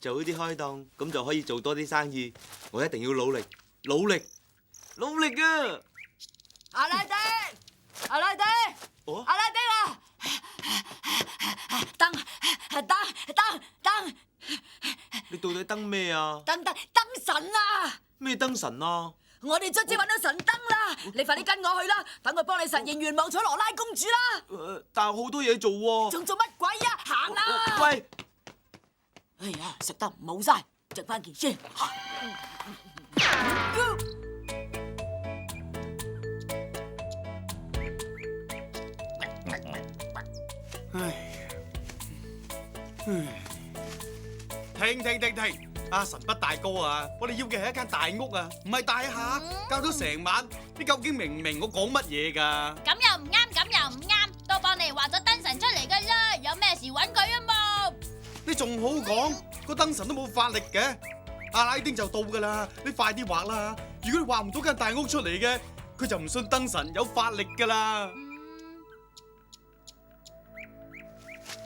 早啲開檔，咁就可以做多啲生意。我一定要努力，努力，努力啊！阿拉丁，阿拉丁，阿拉丁啊！燈！你到底燈咩啊？燈神啊！咩燈神啊？我哋卒之揾到神燈啦！你快啲跟我去啦，等我幫你實現願望，娶羅拉公主啦！但係好多嘢做喎。仲做乜鬼啊？行啦！喂！哎呀，食得冇晒，着翻件先。停！阿神筆大哥啊，我哋要嘅係一間大屋啊，唔係大廈。搞咗成晚，你究竟明唔明我講乜嘢㗎？咁又唔啱，都幫你畫咗燈神出嚟㗎啦，有咩事揾佢啊嘛？你仲好講，個燈神都冇法力嘅，阿拉丁就到㗎啦，你快啲畫啦！如果你畫唔到間大屋出嚟嘅，佢就唔信燈神有法力㗎啦。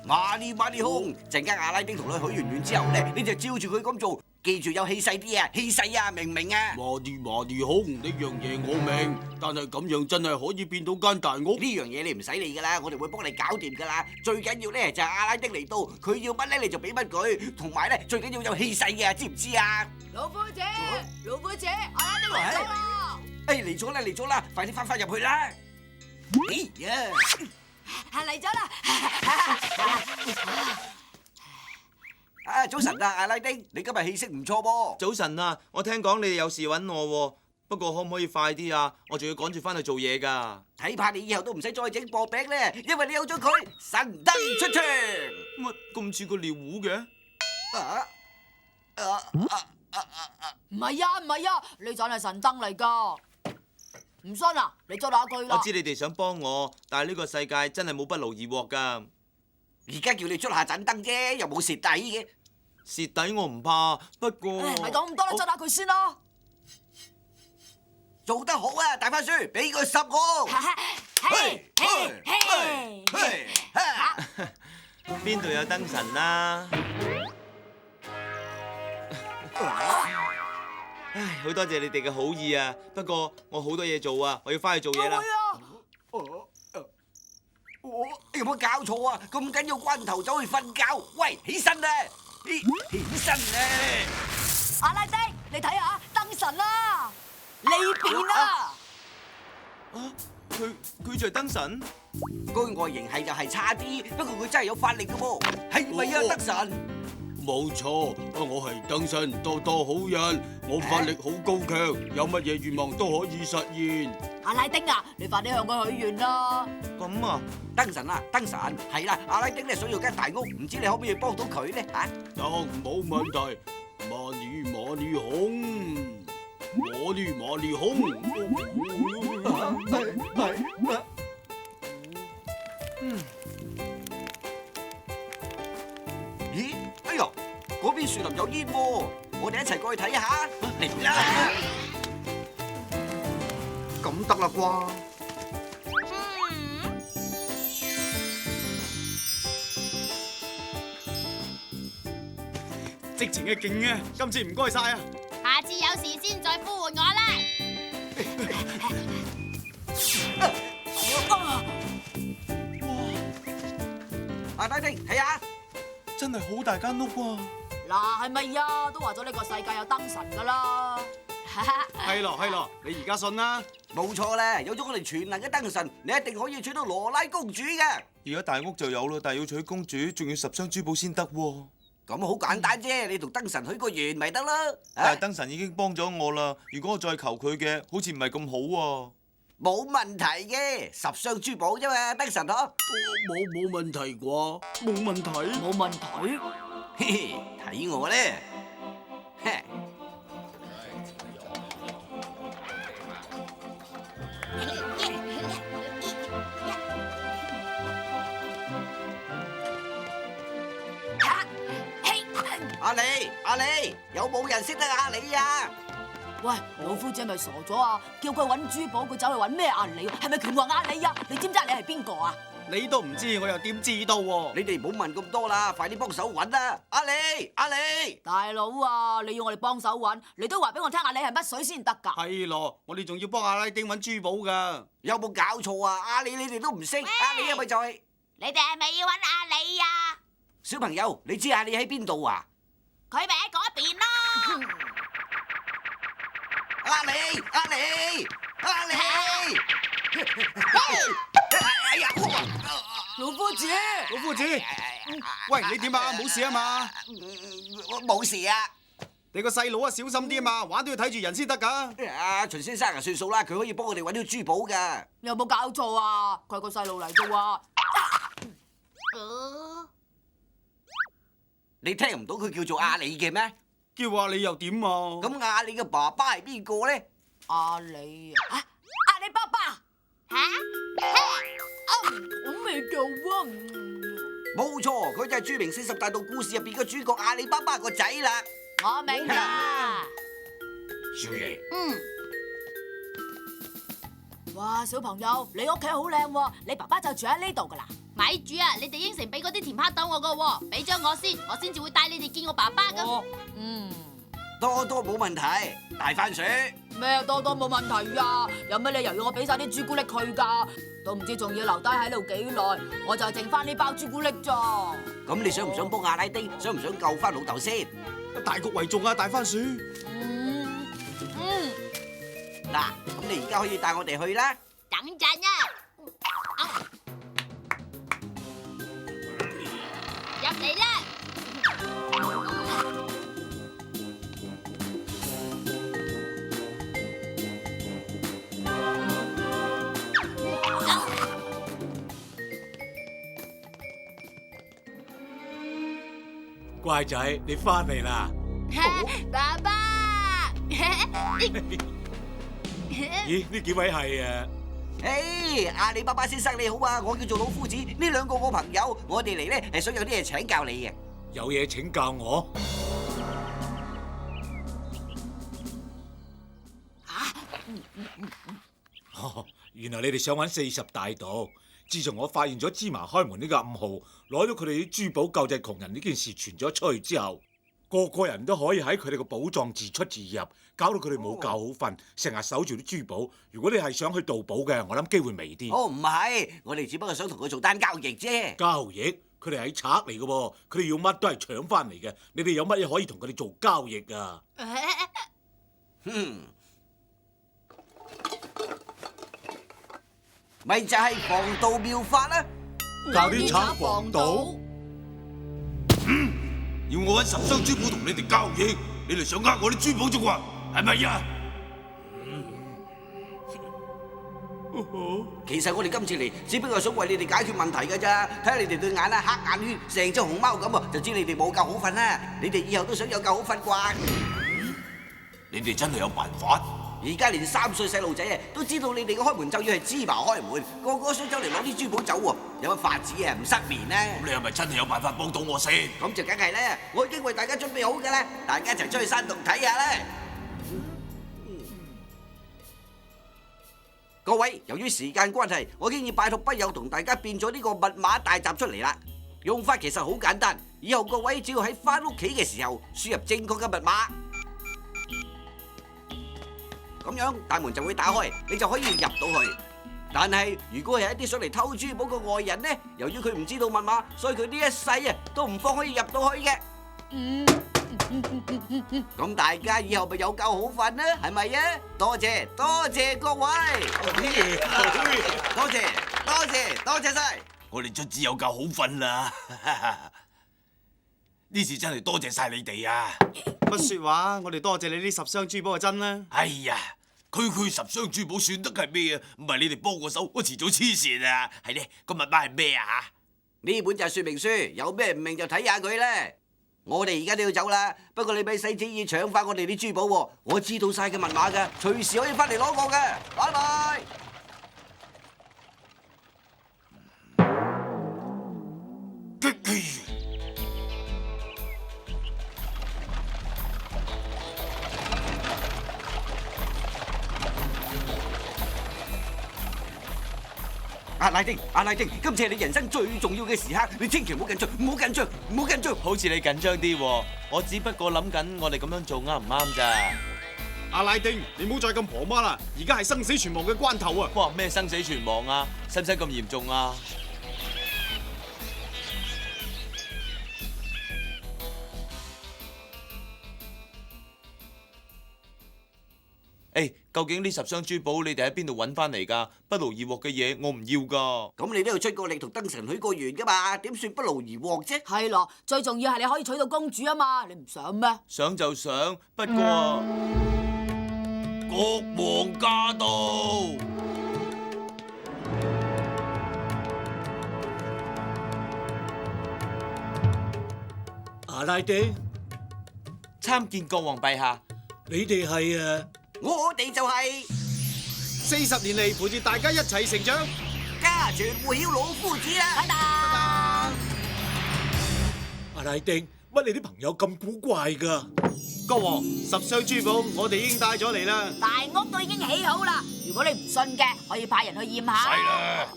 馬利空，陣間阿拉丁同你許完願之後咧，你就照住佢咁做，記住有氣勢啲啊，氣勢啊，明唔明啊？馬利空呢樣嘢我明，但係咁樣真係可以變到間大屋？呢樣嘢你唔使理噶啦，我哋會幫你搞掂噶啦。最緊要咧就係阿拉丁嚟到，佢要乜咧你就俾乜佢，同埋咧最緊要有氣勢嘅，知唔知啊？老夫姐，阿拉丁嚟咗啦！嚟咗啦，快啲翻入去啦！哎呀！嚟咗啦！早晨啊，阿拉丁，你今日氣色唔錯噃。早晨啊，我聽講你哋有事揾我喎，不過可唔可以快啲啊？我仲要趕住翻去做嘢㗎。睇怕你以後都唔使再整薄餅咧，因為你有咗佢，神燈出場。乜咁似個尿壺嘅？唔係啊，呢盞係神燈嚟㗎。唔信啊！你捉下佢啦！我知你哋想幫我，但係呢個世界真係冇不勞而獲噶。而家叫你捉下盞燈啫，又冇蝕底嘅。蝕底我唔怕，不過咪講咁多啦，捉下佢先咯。做得好啊，大番薯，俾佢10個。邊度有燈神啊？唉，好多謝你哋嘅好意啊！不過我好多嘢做啊，我要翻去做嘢啦。有冇搞錯啊？咁緊要關頭走去瞓覺？喂，起身啊！起身啊！阿拉丁，你睇下燈神啦，呢邊啊！啊，佢就係燈神。個外形係就係差啲，不過佢真係有法力嘅喎，係咪啊，燈神？冇錯，我係燈神，多多好人，我法力好高強，有乜嘢願望都可以實現。阿拉丁啊，你快啲向佢許願啦！咁啊，燈神啊，燈神，係啦，阿拉丁咧想要間大屋，唔知你可唔可以幫到佢咧嚇？得，冇問題。馬里熊，馬里熊。咦？哎呦，嗰邊樹林有煙喎，我哋一齊過去睇下。嚟啦！咁得啦啩？直情嘅勁啊！今次唔該晒啊！下次有事先再呼喚我啦。阿拉丁，睇下，真係好大間屋喎。嗱，係咪啊？都話咗呢個世界有燈神噶啦。係咯，你而家信啦？冇錯啦，有咗我哋全能嘅燈神，你一定可以娶到羅拉公主嘅。而家大屋就有啦，但係要娶公主，仲要10箱珠寶先得喎。咁好簡單啫，你同燈神許個願咪得啦。但係燈神已經幫咗我啦，如果我再求佢嘅，好似唔係咁好喎。冇問題嘅，10箱珠寶啫嘛，燈神嗬。冇問題啩？冇問題。冇問題。嘿嘿，睇我咧。嘿。阿里，有冇人識得阿里啊？喂，老夫子係咪傻咗啊？叫佢揾珠寶，佢走去揾咩阿里？係咪拳王阿里啊？你知唔知你係邊個啊？你都唔知，我又點知道喎？你哋唔好問咁多啦，快啲幫手揾啦！阿里，大佬啊，你要我哋幫手揾，你都話俾我聽下你係乜水先得㗎？係咯，我哋仲要幫阿拉丁揾珠寶噶。有冇搞錯啊？阿里你哋都唔識，阿里係咪就係？你哋係咪要揾阿里啊？小朋友，你知阿里喺邊度啊？佢咪喺嗰邊咯。阿里，哎呀！老夫子，喂，你點啊？冇事啊嘛？冇事啊！你個細佬啊，小心啲啊嘛，玩都要睇住人先得噶。阿秦先生啊，算數啦，佢可以幫我哋揾到珠寶噶。有冇搞錯啊？佢係個細路嚟啫喎。你聽唔到佢叫做阿里嘅咩？叫阿里又點啊？咁阿里嘅爸爸係邊個咧？阿里啊，阿里巴巴嚇？我未做啊！冇錯，佢就係著名40大盜故事入邊嘅主角阿里巴巴個仔啦。我明啦。少爺，哇，小朋友，你屋企好靚喎，你爸爸就住喺呢度噶啦。咪住啊！你哋應承俾嗰啲甜蝦豆我噶喎，俾咗我先至會帶你哋見我爸爸噶。多冇問題，大番薯。咩多冇問題啊？有咩理由要我俾晒啲朱古力佢㗎？都唔知仲要留低喺度幾耐，我就剩翻呢包朱古力咋。咁你想唔想幫阿拉丁？想唔想救翻老豆先？大局為重啊，大番薯。嗱，咁你而家可以帶我哋去啦。等陣啊！入嚟啦！乖仔，你翻嚟啦！爸爸，咦？呢幾位係啊？誒，阿里巴巴先生你好啊，我叫做老夫子，呢兩個我朋友，我哋嚟咧係想有啲嘢請教你嘅。有嘢請教我？哦，原來你哋想揾40大盜。自從我發現咗芝麻開門呢個暗號，攞咗佢哋啲珠寶救濟窮人呢件事傳咗出去之後，個人都可以喺佢哋個寶藏自出自入，搞到佢哋冇覺好瞓，成日守住啲珠寶。如果你係想去盜寶嘅，我諗機會微啲。哦，唔係，我哋只不過想同佢做單交易啫。交易？佢哋係賊嚟嘅噃，佢哋要乜都係搶翻嚟嘅。你哋有乜嘢可以同佢哋做交易啊？咪就係防盜妙法啦！教啲賊防盜？要我揾10箱珠寶同你哋交易，你哋想呃我啲珠寶啫啩？係咪呀？其實我哋今次嚟，只不過想為你哋解決問題㗎咋。睇下你哋對眼啊，黑眼圈，成隻熊貓咁啊，就知你哋冇覺好瞓啦。你哋以後都想有覺好瞓啩？你哋真係有辦法？而家連3歲細路仔啊，都知道你哋嘅開門咒語係芝麻開門，個個想走嚟攞啲珠寶走喎，有乜法子啊？唔失眠啊？咁你係咪真係有辦法幫到我先？咁就梗係啦，我已經為大家準備好㗎啦，大家一齊出去山洞睇下啦。各位，由於時間關係，我已經要拜託筆友同大家變咗呢個密碼大集出嚟啦。用法其實好簡單，以後各位只要喺返屋企嘅時候輸入正確嘅密碼，咁樣大門就會打開，你就可以入到去。但係如果係一啲想嚟偷珠寶嘅外人呢，由於佢唔知道密碼，所以佢呢一世啊都唔放可以入到去嘅。咁大家以後咪有覺好瞓啦，係咪啊？多謝各位，多謝晒。我哋卒之有覺好瞓啦！呢次真係多謝晒你哋啊！乜說話？我哋多謝你呢10箱珠寶係真啦。哎呀，區10箱珠寶算得係咩啊？唔係你哋幫個手，我遲早黐線啊！係咧，個密碼係咩啊？吓？呢本就係說明書，有咩唔明就睇下佢啦。我哋而家都要走啦，不過你咪使旨意搶翻我哋啲珠寶喎，我知道晒嘅密碼噶，隨時可以翻嚟攞我嘅。拜拜。阿拉丁，今次係你人生最重要嘅時刻，你千祈唔好緊張。好似你緊張啲喎，我只不過諗緊我哋咁樣做啱唔啱咋？阿拉丁，你唔好再咁婆媽啦，而家係生死存亡嘅關頭啊！哇，咩生死存亡啊？使唔使咁嚴重啊？究竟呢10箱珠寶你哋喺邊度揾翻嚟㗎？不勞而獲嘅嘢我唔要㗎。咁你都要出過力同燈神許過願㗎嘛？點算不勞而獲啫？係咯，最重要係你可以娶到公主啊嘛，你唔想咩？想就想，不過國王駕到！阿拉丁，參見國王陛下。你哋係我哋就係40年嚟陪住大家一齊成長，家傳戶曉老夫子啊！拜拜。阿拉丁，乜你啲朋友咁古怪㗎？國王10箱珠寶我哋已經帶咗嚟啦。大屋都已經起好啦，如果你唔信嘅，可以派人去驗下。係啦，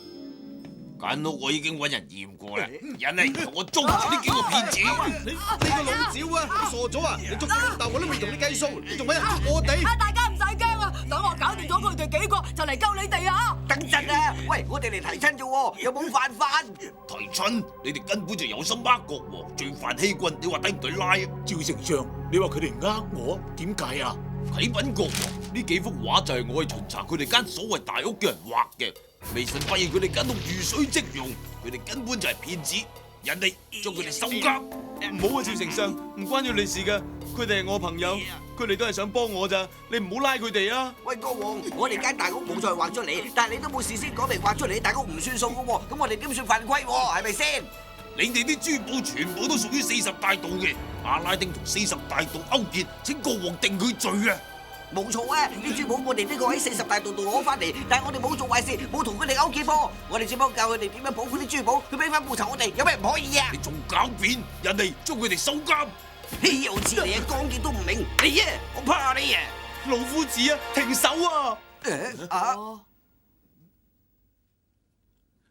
間屋我已經揾人驗過啦，人嚟同我捉住呢幾個騙子。你個老趙啊，你傻咗啊？你捉你老豆我都未同你計數，你仲揾人捉我哋？大家唔使驚啊，等我搞掂咗佢哋幾個，就嚟救你哋啊！等陣啊！喂，我哋嚟提親啫喎，有冇犯法？提親，你哋根本就有心呃國王，罪犯欺君，你話抵唔抵拉啊？趙丞相，你話佢哋呃我，點解啊？啟稟國王，呢幾幅畫就係我去巡查佢哋間所謂大屋嘅人畫嘅。微臣發現佢哋間屋如水即溶，佢哋根本就係騙子，人哋將佢哋收監。唔好啊，趙丞相，唔關咗你事噶，佢哋係我朋友，佢哋都係想幫我咋，你唔好拉佢哋啊！喂，國王，我哋間大屋冇再畫出嚟，但係你都冇事先講明畫出嚟，大屋唔算數噶喎，咁我哋點算犯規喎？係咪先？你哋啲珠寶全部都屬於40大盜嘅，阿拉丁同40大盜勾結，請國王定佢罪啊！冇錯啊！啲珠寶我哋呢個喺40大盜度攞翻嚟，但係我哋冇做壞事，冇同佢哋勾結噃。我哋只不過教佢哋點樣保管啲珠寶，佢俾翻報酬我哋，有咩唔可以啊？你仲狡辯，人哋將佢哋收監。豈有此理啊！講極都唔明，你啊，我怕你啊！老夫子啊，停手啊！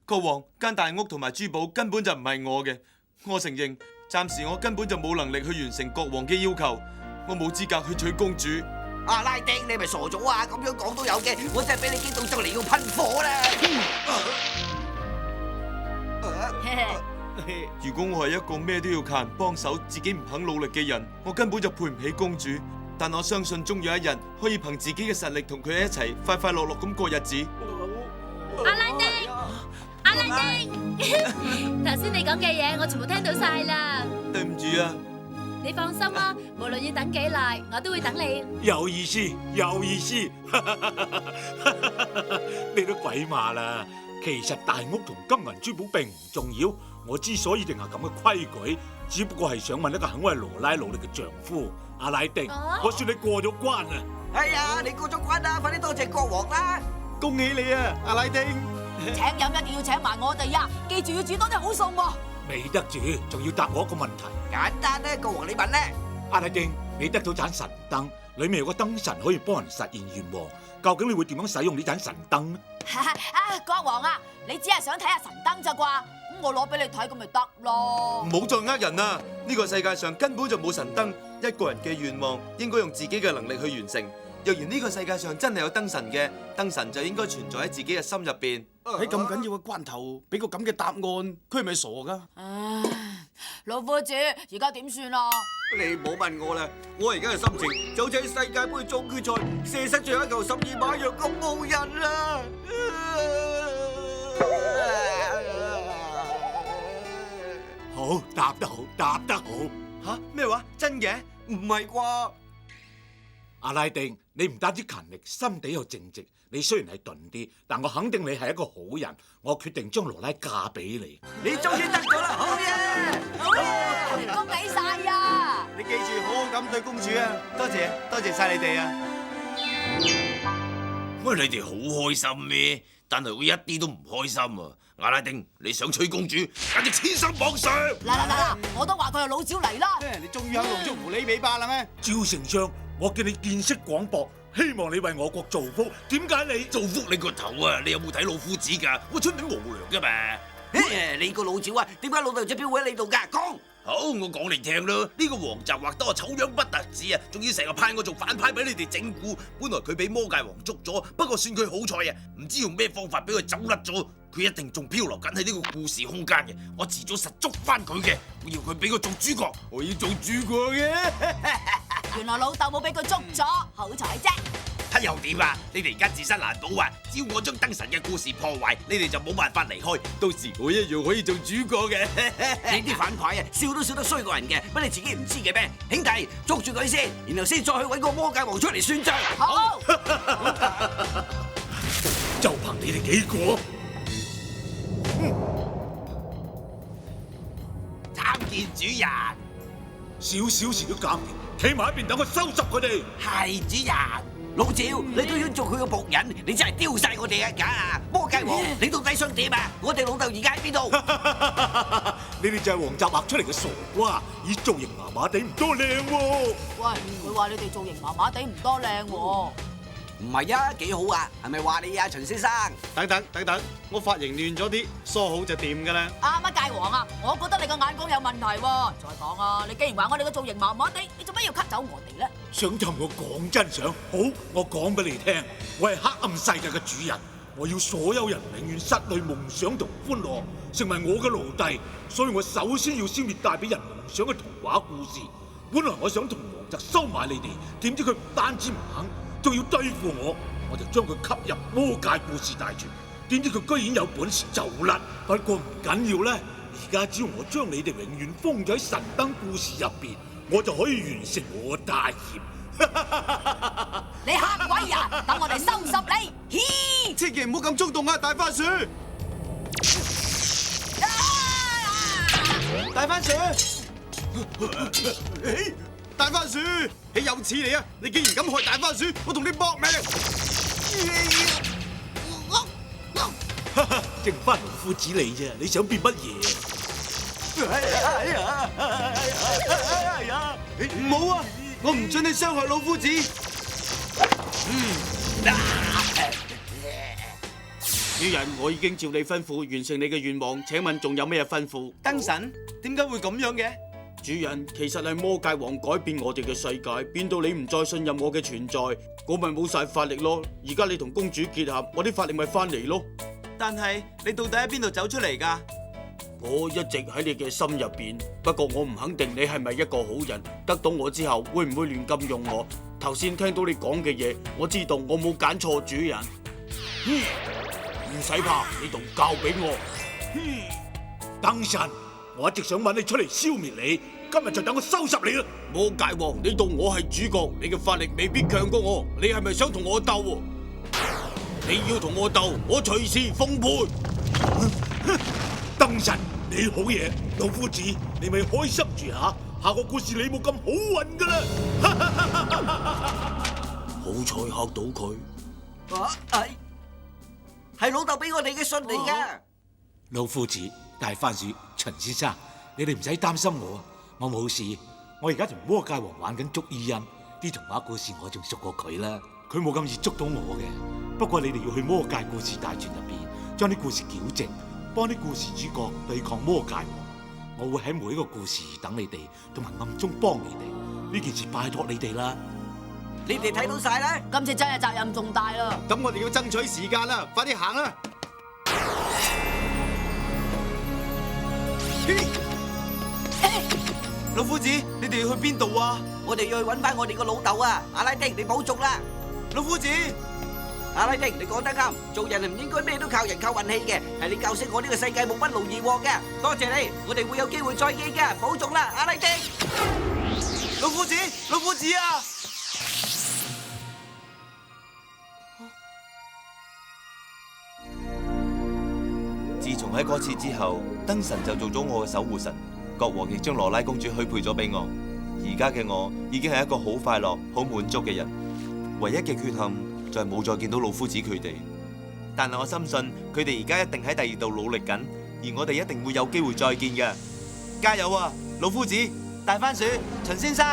國王，間大屋同埋珠寶根本就唔係我嘅，我承認暫時我根本就冇能力去完成國王嘅要求，我冇資格去娶公主。阿拉丁，你係咪傻咗啊？咁樣講都有嘅，我真係俾你激到就嚟要噴火啦！如果我係一個咩都要靠人幫手，自己唔肯努力嘅人，我根本就配唔起公主。但我相信終有一日可以憑自己嘅實力同佢一齊快快樂樂咁過日子。阿拉丁，阿拉丁，頭先你講嘅嘢我全部聽到晒啦。對唔住啊！你放心啦，無論要等幾耐，我都會等你。有意思，有意思，你都鬼馬啦！其實大屋同金銀珠寶並唔重要，我之所以定下咁嘅規矩，只不過係想問一個肯為羅拉努力嘅丈夫阿拉丁。我算你過咗關啊！哎呀，你過咗關啦，快啲多謝國王啦！恭喜你啊，阿拉丁！請飲一定要請埋我哋呀！記住要煮多啲好餸喎。未得住，仲要答我一個問題。簡單咧，國王你問咧。阿拉丁，你得到盞神燈，裏面有個燈神可以幫人實現願望，究竟你會點樣使用呢盞神燈呢？國王啊，你只係想睇下神燈咋啩？咁我攞俾你睇咁咪得咯。唔好再呃人啦！呢個世界上根本就冇神燈，一個人嘅願望應該用自己嘅能力去完成。若然呢個世界上真係有燈神嘅，燈神就應該存在喺自己嘅心入邊。喺咁緊要嘅關頭，俾個咁嘅答案，佢係咪傻噶？唉，老夫子，而家點算啊？你唔好問我啦，我而家嘅心情就好似喺世界盃總決賽射失最後一球12碼一樣咁無人啦！好，答得好，答得好。吓？咩話？真嘅？唔係啩？阿拉丁，你唔單止勤力，心地又正直。你雖然係鈍啲，但我肯定你係一個好人。我決定將羅拉嫁俾你。你終於得咗啦，好嘢！好啊，恭喜晒呀！你記住好好咁對公主啊！多謝，多謝晒你哋啊！喂，你哋好開心咩？但係我一啲都唔開心啊！阿拉丁，你想娶公主，簡直千心妄想！嗱，我都話佢係老趙嚟啦。你終於肯露出狐狸尾巴啦咩？趙丞相，我見你見識廣博，希望你為我國造福。點解你造福你個頭啊！你有冇睇老夫子㗎？我出名無良㗎嘛！你個老趙啊，點解老豆隻錶會喺你度㗎？講！好，我講嚟聽啦。呢個王澤畫得我醜樣不特止啊，仲要成日派我做反派俾你哋整蠱。本來佢俾魔界王捉咗，不過算佢好彩啊，唔知用咩方法俾佢走甩咗。佢一定仲漂流緊喺呢個故事空間嘅。我遲早實捉翻佢嘅。我要佢俾我做主角，我要做主角嘅。原來老豆冇俾佢捉咗，好彩啫。睇又點啊？你哋而家自身難保啊！只要我將燈神嘅故事破壞，你哋就冇辦法離開。到時我一樣可以做主角嘅。你啲反派啊，笑都笑得衰過人嘅，乜你自己唔知嘅咩？兄弟，捉住佢先，然後先再去揾個魔界王出嚟算賬。好，就憑你哋幾個？參見主人。少少事都搞唔掂，企埋一邊等我收拾佢哋。係主人。老趙，你都要做佢個僕人，你真係丟晒我哋啊！假魔界王，你到底想點啊？我哋老豆而家喺邊度？你哋就係王澤畫出嚟嘅傻瓜，以造型麻麻地唔多靚喎。喂，佢話你哋造型麻麻地唔多靚喎。唔係啊，幾好啊！係咪話你啊，秦先生？等等，我髮型亂咗啲，梳好就掂噶啦。啱啊，界王啊，我覺得你個眼光有問題喎。再講啊，你既然話我哋個造型麻麻地，你做咩要吸走我哋咧？想氹我講真相？好，我講俾你聽，我係黑暗世界嘅主人，我要所有人永遠失去夢想同歡樂，成為我嘅奴隸。所以我首先要消滅帶俾人夢想嘅童話故事。本來我想同王澤收買你哋，點知佢唔單止唔肯，仲要對付我，我就將佢吸入魔界故事大全。點知佢居然有本事走甩，不過唔緊要咧。而家只要我將你哋永遠封咗喺神燈故事入邊，我就可以完成我嘅大業。你黑鬼呀！等我哋收拾你！嘻！千祈唔好咁衝動啊，大番薯！大番薯！大番薯，豈有此理啊！你竟然敢害大番薯，我同你搏命！剩翻老夫子你啫，你想變乜嘢？唔好啊！我唔准你傷害老夫子。主人，我已經照你吩咐完成你嘅願望，請問仲有咩吩咐？燈神點解會咁樣嘅？主人，其實係魔界王改變我哋嘅世界，變到你唔再信任我嘅存在，我咪冇晒法力咯。而家你同公主結合，我啲法力咪翻嚟咯。但係你到底喺邊度走出嚟㗎？我一直喺你嘅心入邊，不過我唔肯定你係咪一個好人。得到我之後，會唔會亂咁用我？頭先聽到你講嘅嘢，我知道我冇揀錯主人。唔使怕，你度交俾我。燈神，我一直想揾你出嚟消滅你，今日就等我收拾你啦！魔界王，你當我係主角，你嘅法力未必強過我，你係咪想同我鬥？你要同我鬥，我隨時奉陪。燈神，你好嘢，老夫子，你咪開心住下，下個故事你冇咁好運噶啦！好彩嚇到佢。係老豆俾我哋嘅信嚟㗎。老夫子、大番薯、秦先生，你哋唔使擔心我，我冇事。我而家同魔界王玩緊捉伊人，啲童話故事我仲熟過佢啦。佢冇咁易捉到我嘅。不過你哋要去魔界故事大全入邊，將啲故事矯正，幫啲故事主角對抗魔界王。我會喺每一個故事等你哋，同埋暗中幫你哋。呢件事拜託你哋啦。你哋睇到晒啦。今次真係責任重大啦！咁我哋要爭取時間啦，快啲行啦！老夫子，你哋要去邊度啊？我哋要去揾翻我哋個老豆啊！阿拉丁，你保重啦！老夫子，阿拉丁，你講得啱，做人係唔應該咩都靠人靠運氣嘅，係你教識我呢個世界冇不勞而獲嘅。多謝你，我哋會有機會再見嘅，保重啦，阿拉丁！老夫子，老夫子啊！自從喺嗰次之後，燈神就做咗我嘅守護神，國王亦將羅拉公主許配咗俾我。而家嘅我已經係一個好快樂、好滿足嘅人，唯一嘅缺陷就係冇再見到老夫子佢哋。但係我深信佢哋而家一定喺第二度努力緊，而我哋一定會有機會再見嘅。加油啊，老夫子、大番薯、秦先生！